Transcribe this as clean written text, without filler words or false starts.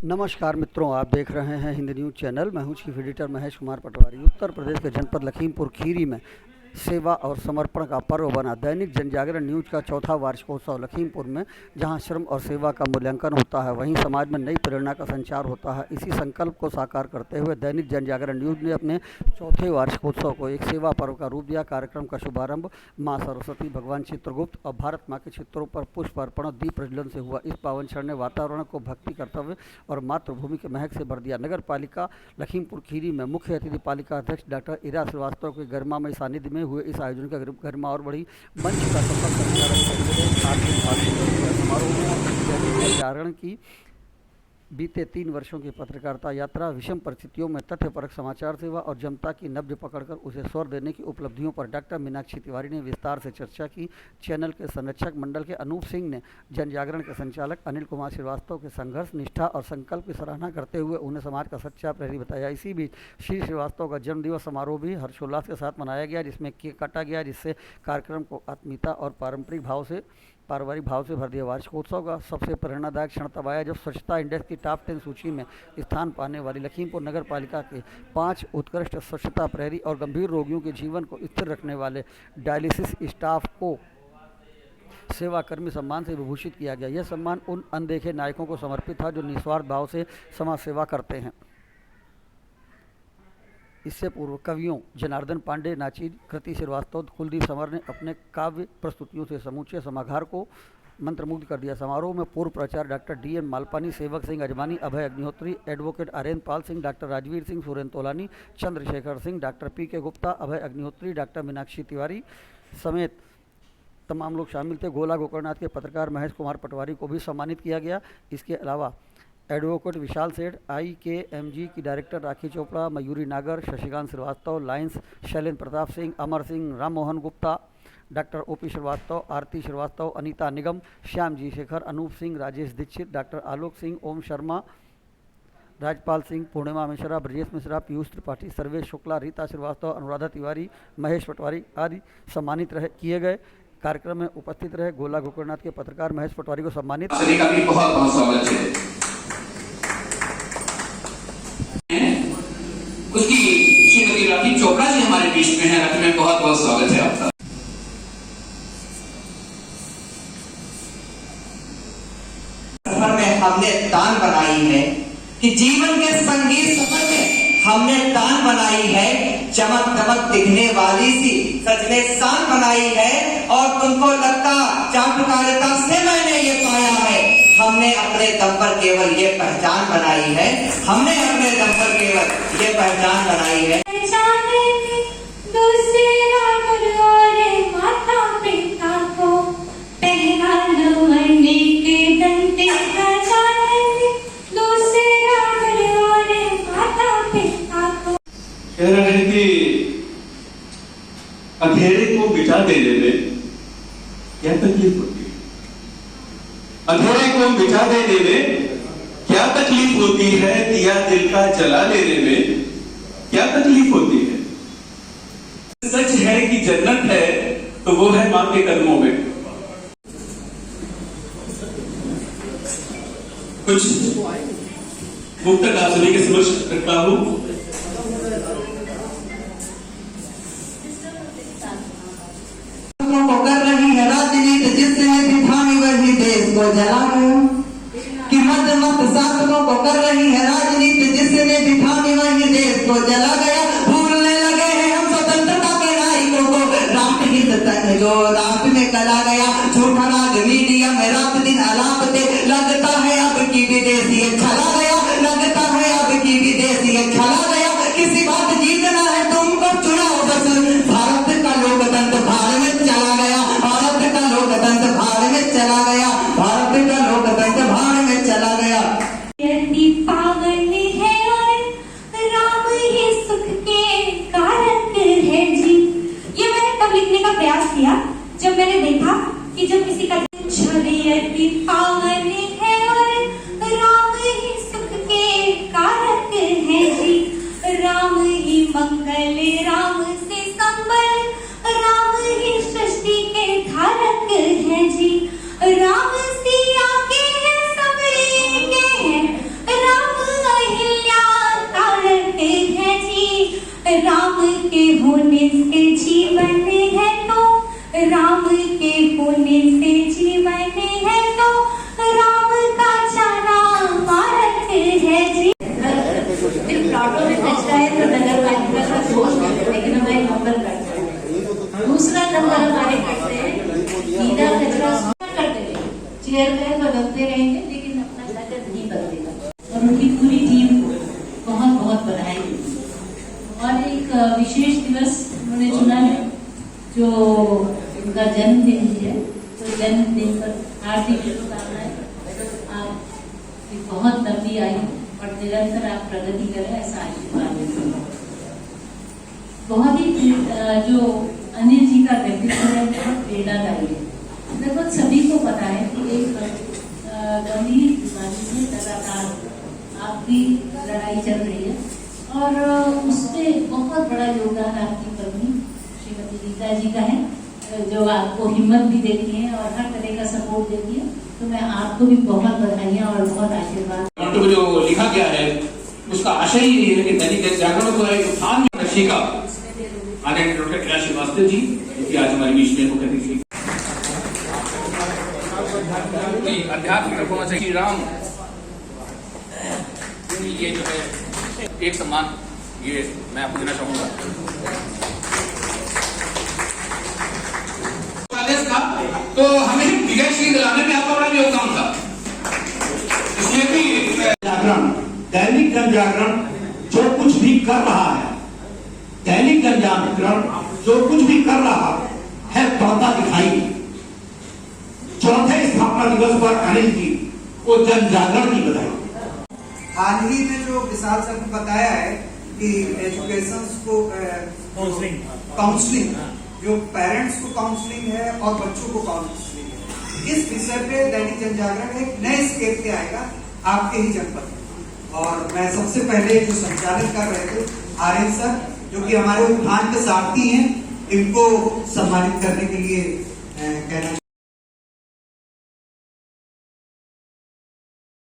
नमस्कार मित्रों, आप देख रहे हैं हिंदी न्यूज़ चैनल। मैं हूं चीफ एडिटर महेश कुमार पटवारी। उत्तर प्रदेश के जनपद लखीमपुर खीरी में सेवा और समर्पण का पर्व बना दैनिक जनजागरण न्यूज का चौथा वार्षिकोत्सव लखीमपुर में, जहां श्रम और सेवा का मूल्यांकन होता है, वहीं समाज में नई प्रेरणा का संचार होता है। इसी संकल्प को साकार करते हुए दैनिक जनजागरण न्यूज ने अपने चौथे वार्षिकोत्सव को एक सेवा पर्व का रूप दिया। कार्यक्रम का शुभारंभ माँ सरस्वती, भगवान चित्रगुप्त और भारत माँ के चित्रों पर पुष्प अर्पण और दीप प्रज्वलन से हुआ। इस पावन क्षण ने वातावरण को भक्ति, कर्तव्य और मातृभूमि के महक से भर दिया। नगर पालिका लखीमपुर खीरी में मुख्य अतिथि पालिका अध्यक्ष डॉक्टर इरा श्रीवास्तव के गरिमामय सानिध्य में हुए इस आयोजन का गरिमा और बढ़ी। मंच का सफल समारोह में जनजागरण की बीते 3 वर्षों की पत्रकारिता यात्रा, विषम परिस्थितियों में तथ्यपरक समाचार सेवा और जनता की नब्ज पकड़कर उसे स्वर देने की उपलब्धियों पर डॉक्टर मीनाक्षी तिवारी ने विस्तार से चर्चा की। चैनल के संरक्षक मंडल के अनूप सिंह ने जनजागरण के संचालक अनिल कुमार श्रीवास्तव के संघर्ष, निष्ठा और संकल्प की सराहना करते हुए उन्हें समाज का सच्चा प्रहरी बताया। इसी बीच श्री श्रीवास्तव का जन्मदिवस समारोह भी हर्षोल्लास के साथ मनाया गया, जिसमें केक काटा गया, जिससे कार्यक्रम को आत्मीयता और पारिवारिक भाव से भर दिया। वार्षिकोत्सव का सबसे प्रेरणादायक क्षण तब आया जब स्वच्छता इंडेक्स की टॉप 10 सूची में स्थान पाने वाली लखीमपुर नगर पालिका के 5 उत्कृष्ट स्वच्छता प्रहरी और गंभीर रोगियों के जीवन को स्थिर रखने वाले डायलिसिस स्टाफ को सेवाकर्मी सम्मान से विभूषित किया गया। यह सम्मान उन अनदेखे नायकों को समर्पित था जो निस्वार्थ भाव से समाज सेवा करते हैं। इससे पूर्व कवियों जनार्दन पांडे, नाचिर, कृति श्रीवास्तव, कुलदीप समर ने अपने काव्य प्रस्तुतियों से समूचे समागार को मंत्रमुग्ध कर दिया। समारोह में पूर्व प्राचार्य doctor D N. Malpani, Sevak Singh Ajmani, Abhay Agnihotri, advocate Aryan Pal Singh, doctor Rajveer Singh, Surendra Tolani, Chandrashekhar Singh, doctor P K. Gupta, Abhay Agnihotri, doctor Meenakshi Tiwari समेत तमाम लोग शामिल थे। गोला गोकर्णनाथ के पत्रकार महेश कुमार पटवारी को भी सम्मानित किया गया। इसके अलावा एडवोकेट विशाल सेठ, IKMG की डायरेक्टर राखी चोपड़ा, मयूरी नागर, Shashikant Srivastava, Lions Shailendra Pratap Singh, Amar Singh, Ram Mohan Gupta, doctor OP Srivastava, आरती श्रीवास्तव, अनीता निगम, श्याम जी शेखर, अनूप सिंह, राजेश दीक्षित, डॉक्टर आलोक सिंह, ओम शर्मा, राजपाल सिंह, पूर्णिमा मिश्रा, ब्रजेश मिश्रा, पीयूष त्रिपाठी, सर्वेश शुक्ला, रीता श्रीवास्तव, अनुराधा तिवारी, महेश पटवारी आदि सम्मानित किए गए। कार्यक्रम में उपस्थित रहे गोला गोकर्णनाथ के पत्रकार महेश पटवारी को सम्मानित उसकी श्रीमती राखी चोपड़ा जी हमारे बीच में है। राखी में बहुत बहुत स्वागत है आपका। सफर में हमने तान बनाई है कि जीवन के संगीत सफर में हमने तान बनाई है, चमक दमक दिखने वाली सी सच में शान बनाई है। और तुमको लगता चाटुकारिता से मैंने ये पाया है, हमने अपने दम पर केवल ये पहचान बनाई है, हमने अपने दम पर केवल ये पहचान बनाई है। कह रहे हैं कि अंधेरे को मिटा देने में क्या तकलीफ होती है, अंधेरे को मिटा देने में क्या तकलीफ होती है, दिया दिल का जला लेने में क्या तकलीफ होती है। सच है कि जन्नत है तो वो है मां के कदमों में। कुछ मुक्तक आप सभी के समक्ष रखता हूं। कर रही है राजनीति जिसने बिठानी वही देश को जला गया, कि मत शासकों को कर रही है राजनीति जिसने बिठानी वही देश को जला गया। भूलने लगे हैं हम स्वतंत्रता के नायकों को, रात हित तक जो रात में कला गया। झूठा राज मीडिया में रात दिन आलाप थे, लगता है अब की विदेशी छला गया, लगता है अब की विदेशी छला गया। किसी बात जीतना है तुमको चुनाव बस, भारत का लोकतंत्र भाड़ में चला गया, भारत का लोकतंत्र भाड़ में चला गया, भारत का लोकतंत्र भाड़ में चला गया। पावन है और राम ही सुख के कारक है जी। ये मैंने तब लिखने का प्रयास किया जब मैंने देखा कि जब किसी का छवि पावन है और राम ही सुख राम के होने से जीवन है तो, राम के होने से जीवन है तो, राम का जाना मारक है जी। फिर प्लॉटों में कचरा है तो नगर पालिका का दोष नहीं है, लेकिन हमारे नंबर करते हैं। दूसरा नंबर हमारे करते हैं गीला कचरा करते हैं, चेयरमैन बदलते रहेंगे लेकिन अपना नगर नहीं बदलेगा। और उनकी पूरी टीम बहुत बहुत बधाई। और एक विशेष दिवस उन्होंने चुना है जो उनका जन्मदिन है, तो जन्मदिन पर हार्दिक शुभकामनाएं। आपकी बहुत लंबी आयु और निरंतर आप प्रगति करें, ऐसा आशीर्वाद देते। बहुत ही जो अनिल जी का व्यक्तित्व है बहुत प्रेरणादायी है। लगभग सभी को पता है कि एक गंभीर बीमारी से लगातार आपकी लड़ाई चल रही है और उसमें बहुत बड़ा योगदान आपकी पत्नी श्रीमती गीता जी का है, जो आपको हिम्मत भी देती है और हर तरह का सपोर्ट देती है। तो मैं आपको भी बहुत बधाइयाँ और बहुत आशीर्वाद। तो जो लिखा गया है उसका आशय यही है कि दैनिक जागरण को एक उत्थान रक्षिका आदरणीय डॉक्टर कैलाश श्रीवास्तव जी, जो आज हमारे बीच में मुख्य अतिथि। अध्यात्म होना चाहिए। श्री राम ये जो है एक सम्मान, ये मैं आपको देना चाहूंगा। था तो हमें विजयश्री दिलाने में आपका बड़ा योगदान था, इसलिए भी जागरण, दैनिक जनजागरण जो कुछ भी कर रहा है, दैनिक जनजागरण जो कुछ भी कर रहा है बढ़ता दिखाई। चौथे स्थापना दिवस पर अनिल जी को जन जागरण की बधाई। हाल ही में जो विशाल सर ने बताया है कि एजुकेशन को काउंसलिंग, जो पेरेंट्स को काउंसलिंग है और बच्चों को काउंसलिंग है, इस विषय पे दैनिक जनजागरण एक नए स्केल पे आएगा आपके ही जनपद में। और मैं सबसे पहले जो संचालित कर रहे थे आर्यन सर, जो कि हमारे उत्थान के सारथी हैं, इनको सम्मानित करने के लिए कहना